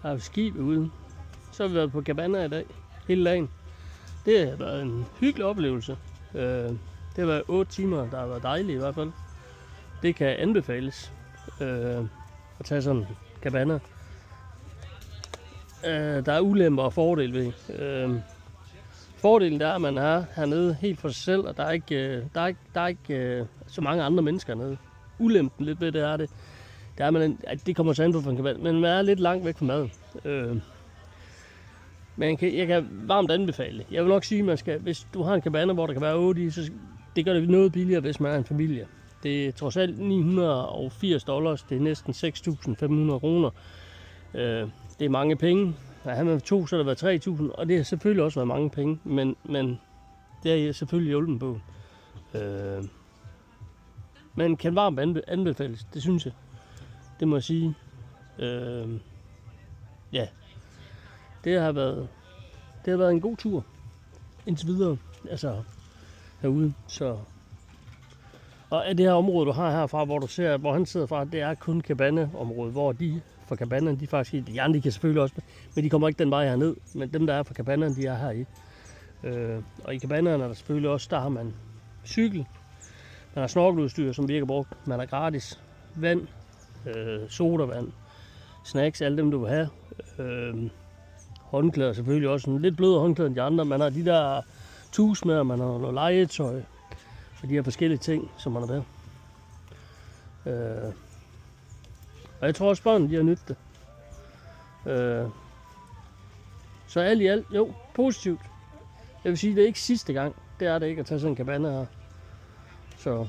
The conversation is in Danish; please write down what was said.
har vi skibet ude. Så har vi været på Cabana i dag, hele dagen. Det har været en hyggelig oplevelse. Det har været 8 timer, der har været dejligt i hvert fald. Det kan anbefales at tage sådan en Cabana. Der er ulemper og fordele ved. Fordelen er, at man er hernede helt for sig selv, og der er ikke så mange andre mennesker hernede. Ulempen lidt ved det er, at det kommer til an på en Cabana, men man er lidt langt væk fra maden. Men jeg kan varmt anbefale det. Jeg vil nok sige, at hvis du har en Cabana, hvor der kan være 8 i, så det gør det noget billigere, hvis man er en familie. Det er trods alt $980, det er næsten 6.500 kroner. Det er mange penge. Har man 2, så har det været 3.000, og det har selvfølgelig også været mange penge, men det er selvfølgelig hjulpen på. Men kan varmt anbefales, det synes jeg. Det må jeg sige. Ja, det har været en god tur indtil videre, altså herude. Så. Og af det her område, du har herfra, hvor du ser, hvor han sidder fra, det er kun Cabana-området, hvor de fra Cabana, de faktisk, de andre kan selvfølgelig også, men de kommer ikke den vej herned, men dem, der er fra Cabana, de er her i. Og i Cabanaen er der selvfølgelig også, der har man cykel, man har snorkeludstyr, som virker brugt, man har gratis vand, sodavand, snacks, alle dem du vil have. Håndklæder selvfølgelig også, en lidt blødere håndklæder end de andre. Man har de der tusmæder, man har noget legetøj, og de her forskellige ting, som man har med. Og jeg tror også, børnene de har nyttet det. Så alt i alt, jo, positivt. Jeg vil sige, det er ikke sidste gang. Det er det ikke at tage sådan en Cabana her. Så